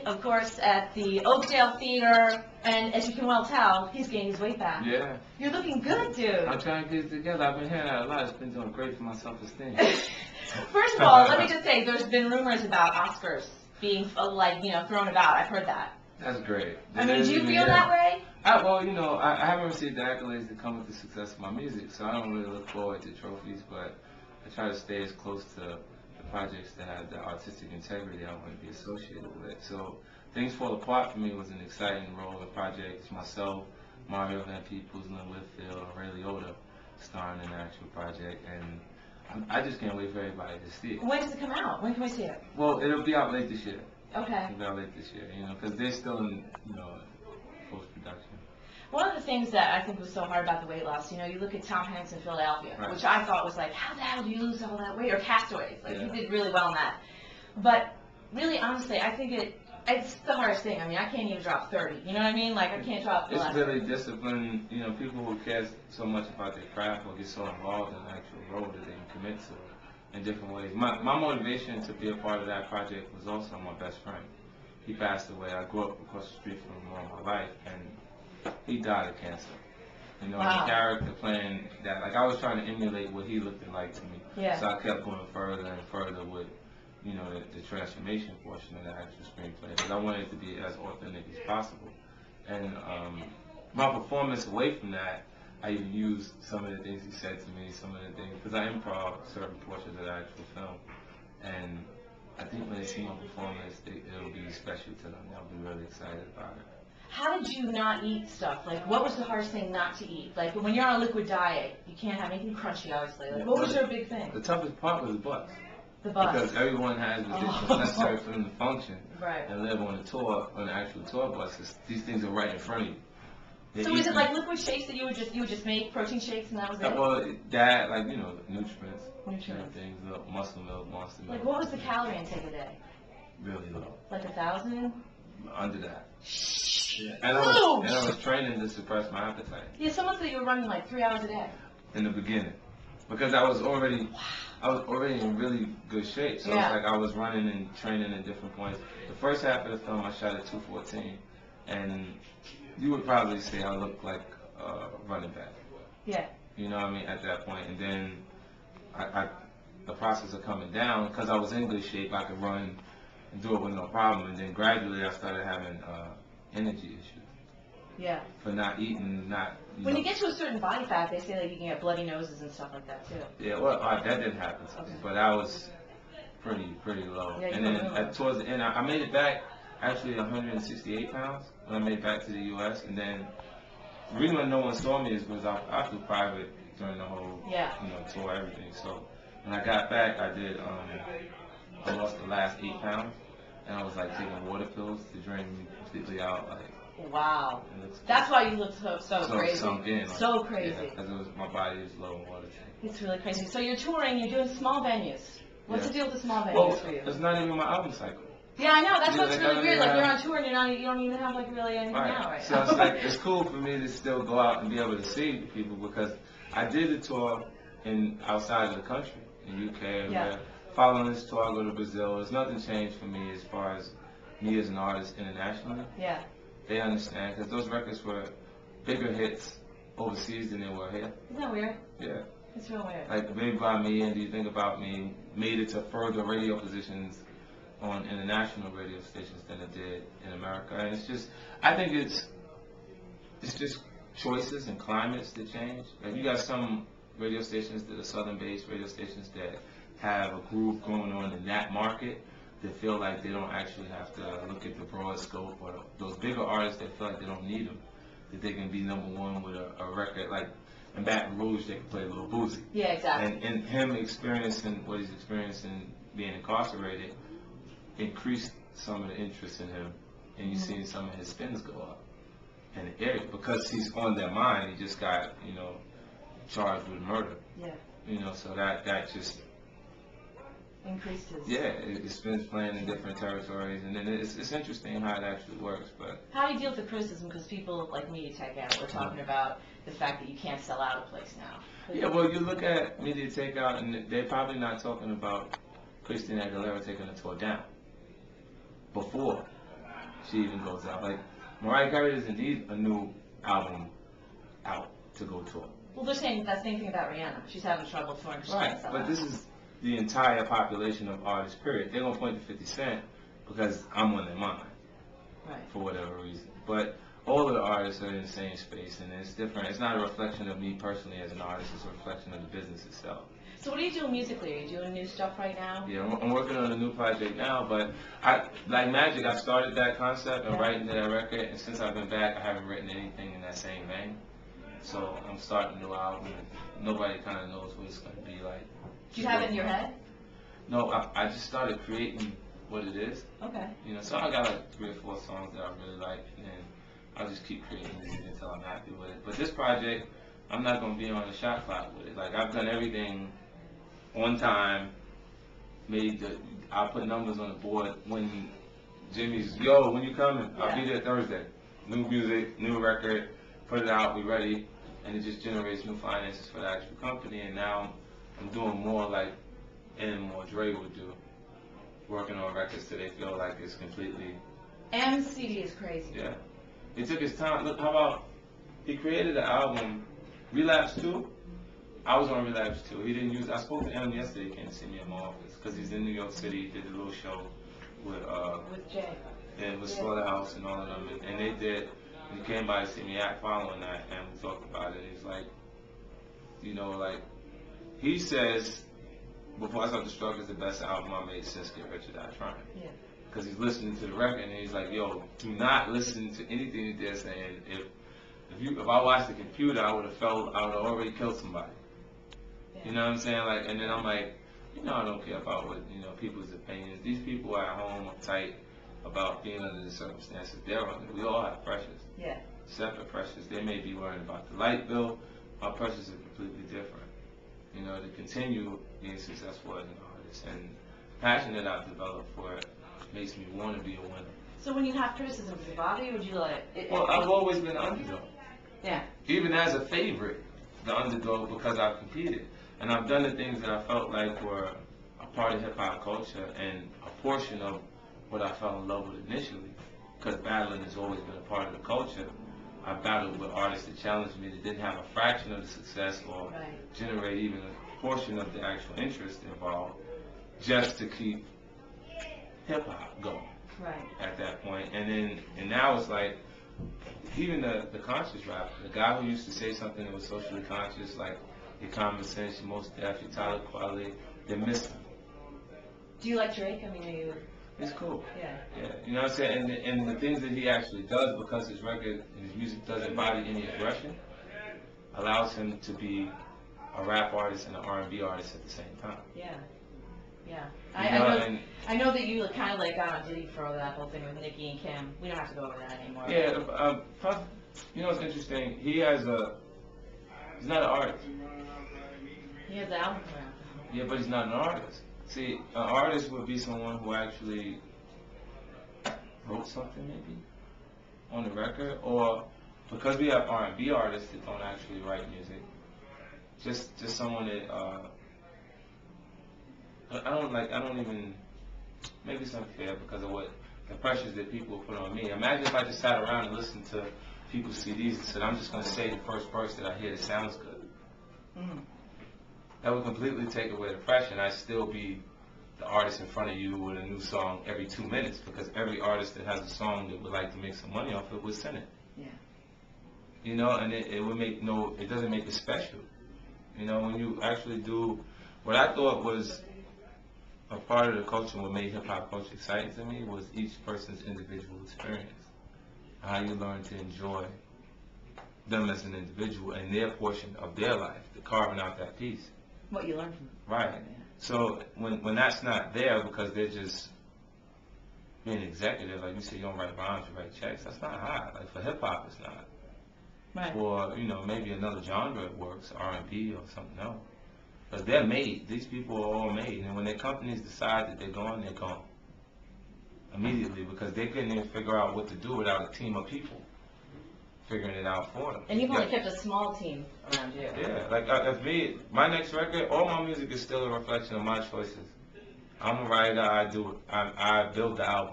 of course, at the Oakdale Theater, and as you can well tell, he's gained his weight back. Yeah. You're looking good, dude. I'm trying to get it together. I've been hearing that a lot. It's been doing great for my self-esteem. First of all, let me just say, there's been rumors about Oscars being, thrown about. I've heard that. That's great. I mean, do you feel that way? Well, I haven't received the accolades that come with the success of my music, so I don't really look forward to trophies, but I try to stay as close to the projects that have the artistic integrity I want to be associated with. So Things Fall Apart for me was an exciting role in projects. Myself, Mario Van Peebles, Lynn Whitfield, and Ray Liotta starring in the actual project, and I just can't wait for everybody to see it. When does it come out? When can we see it? Well, it'll be out late this year. Okay. It'll be out late this year, because they're still in, post-production. One of the things that I think was so hard about the weight loss, you look at Tom Hanks in Philadelphia, Right. which I thought was like, how the hell do you lose all that weight? Or Castaways, Yeah. he did really well in that. But really, honestly, I think it's the hardest thing. I mean, I can't even drop 30. You know what I mean? Like, I can't drop the It's last. really discipline. People who care so much about their craft or get so involved in the actual role that they can commit to in different ways. My motivation to be a part of that project was also my best friend. He passed away. I grew up across the street from him all my life, and he died of cancer. Wow. The character playing that, like, I was trying to emulate what he looked like to me. Yeah. So I kept going further and further with, the transformation portion of the actual screenplay, because I wanted it to be as authentic as possible. And my performance away from that, I even used some of the things he said to me, some of the things, because I improv certain portions of the actual film. And I think when they see my performance, it'll be special to them. They'll be really excited about it. How did you not eat stuff? Like, what was the hardest thing not to eat? Like, when you're on a liquid diet, you can't have anything crunchy, obviously. Like, what was your big thing? The toughest part was the bus. The bus. Because everyone has what's necessary for them to function Right. and live on the tour, on the actual tour buses. These things are right in front of you. So is it like liquid shakes that you would just make, protein shakes, and that was it? Well, that, like, nutrients. Nutrients. Things, muscle milk, monster milk. Like, what was the calorie intake a day? Really low. Like 1,000? Under that. Yeah. And I was training to suppress my appetite. Yeah, someone said you were running like 3 hours a day. In the beginning. Because I was already in really good shape. So Yeah. it's like I was running and training at different points. The first half of the film I shot at 2:14, and you would probably say I looked like a running back. Yeah. You know what I mean, at that point. And then the process of coming down, because I was in good shape, I could run and do it with no problem. And then gradually I started having energy issues. Yeah. For not eating, When you get to a certain body fat, they say that you can get bloody noses and stuff like that too. Yeah, well, that didn't happen to me, Okay. but I was pretty low. Yeah, And then towards the end, I made it back actually 168 pounds when I made it back to the U.S. And then the reason why no one saw me is because I flew private during the whole tour, everything. So when I got back, I did I lost the last 8 pounds, and I was like taking water pills to drain me completely out, like. Wow. That's why you look so crazy. Sunk in, like, so crazy. Yeah, because my body is low in water. It's really crazy. So you're touring, you're doing small venues. What's the deal with the small venues Well, for you? it's not even my album cycle. Yeah, I know. That's what's really weird. Like, yeah. you're on tour and you don't even have, like, really anything out right So now. it's like, it's cool for me to still go out and be able to see the people, because I did a tour outside of the country, in UK, where following this tour, I go to Brazil. There's nothing changed for me as far as me as an artist internationally. Yeah. They understand, because those records were bigger hits overseas than they were here. Isn't that weird? Yeah. It's real weird. Like Baby by Me and Do You Think About Me made it to further radio positions on international radio stations than it did in America. And it's just, I think it's just choices and climates that change. Like, you got some radio stations that are southern-based radio stations that have a groove going on in that market, that feel like they don't actually have to look at the broad scope, or those bigger artists that feel like they don't need them, that they can be #1 with a record. Like in Baton Rouge, they can play Lil Boosie. Yeah, exactly. And him experiencing what he's experiencing being incarcerated increased some of the interest in him, and you've seen some of his spins go up in the area because he's on their mind. He just got charged with murder. Yeah. So that just increased his. Yeah, it's been playing in different territories, and then it's interesting how it actually works. But how do you deal with the criticism? Because people like Media Takeout were talking about the fact that you can't sell out a place now. Yeah, well, you look at Media Takeout, and they're probably not talking about Christina Aguilera taking a tour down. Before, she even goes out. Like, Mariah Carey is indeed a new album out to go tour. Well, they're saying that same thing about Rihanna. She's having trouble touring. Right, but this is the entire population of artists, period. They're going to point to 50 Cent because I'm on their mind. Right. For whatever reason. But all of the artists are in the same space, and it's different. It's not a reflection of me personally as an artist. It's a reflection of the business itself. So what are you doing musically? Are you doing new stuff right now? Yeah, I'm working on a new project now, but like Magic, I started that concept and writing that record, and since I've been back, I haven't written anything in that same vein. So I'm starting a new album, and nobody kind of knows what it's going to be like. Do you have it in your head? No, I just started creating what it is. Okay. You know, so I got like 3 or 4 songs that I really like, and then I'll just keep creating music until I'm happy with it. But this project, I'm not going to be on the shot clock with it. Like, I've done everything on time, I'll put numbers on the board when Jimmy's, yo, when you coming? Yeah. I'll be there Thursday. New music, new record, put it out, we ready, and it just generates new finances for the actual company. And now I'm doing more like what Dre would do, working on records till they feel like it's completely. And CD is crazy. Yeah. It took his time. Look, how about, he created an album, Relapse 2. I was on Relapse 2. He didn't use, I spoke to him yesterday, he came to see me in my office, because he's in New York City, did a little show with Jay. And with Slaughterhouse and all of them, and they did, he came by to see me act following that, and we talked about it. He's like, you know, like, he says, Before I Start the Struggle is the best album I made since Get Rich or Die Trying. Yeah. Because he's listening to the record, and he's like, yo, do not listen to anything that they're saying. If I watched the computer, I would have already killed somebody. Yeah. You know what I'm saying? Like, and then I'm like, you know, I don't care about what, you know, people's opinions. These people are at home uptight about being under the circumstances they're under. We all have pressures. Yeah. Separate pressures. They may be worrying about the light bill. Our pressures are completely different. You know, to continue being successful as an artist, and the passion that I've developed for it makes me want to be a winner. So when you have criticism, does it bother you, or would you like Well, I've always been an underdog. Yeah. Even as a favorite, the underdog, because I've competed. And I've done the things that I felt like were a part of hip-hop culture and a portion of what I fell in love with initially. Because battling has always been a part of the culture. I battled with artists that challenged me that didn't have a fraction of the success or generate even a portion of the actual interest involved, just to keep hip-hop going. Right. At that point. And now it's like, even the conscious rapper, the guy who used to say something that was socially conscious, like your Common Sense, your Most Def, your Tyler Quality, they're missing. Do you like Drake? I mean, are you? It's cool. Yeah. Yeah. You know what I'm saying? And the things that he actually does, because his record and his music doesn't embody any aggression, allows him to be a rap artist and an R&B artist at the same time. Yeah. Yeah. I know that you kind of like got on Diddy for that whole thing with Nicki and Kim. We don't have to go over that anymore. Yeah. You know what's interesting? He's not an artist. He has the album coming out. Yeah, but he's not an artist. See, an artist would be someone who actually wrote something maybe on the record, or because we have R&B artists that don't actually write music, just someone that I don't even, maybe it's unfair because of what the pressures that people put on me. Imagine if I just sat around and listened to people's CDs and said, I'm just going to say the first verse that I hear that sounds good. Mm-hmm. That would completely take away the pressure, and I'd still be the artist in front of you with a new song every 2 minutes, because every artist that has a song that would like to make some money off it would send it. Yeah. You know, and it would make it doesn't make it special. You know, when you actually do what I thought was a part of the culture, what made hip-hop culture exciting to me, was each person's individual experience. How you learn to enjoy them as an individual and their portion of their life, carving out that piece. What you learn from them. Right. Yeah. So when that's not there because they're just being executive, like you say, you don't write rhymes, you write checks, that's not hot. Like for hip-hop, it's not. Right. For, you know, maybe another genre it works, R&B or something else. Because they're made. These people are all made. And when their companies decide that they're gone immediately, because they couldn't even figure out what to do without a team of people figuring it out for them. And you've only kept a small team around you. Yeah, like if me, my next record, all my music is still a reflection of my choices. I'm a writer, I build the album.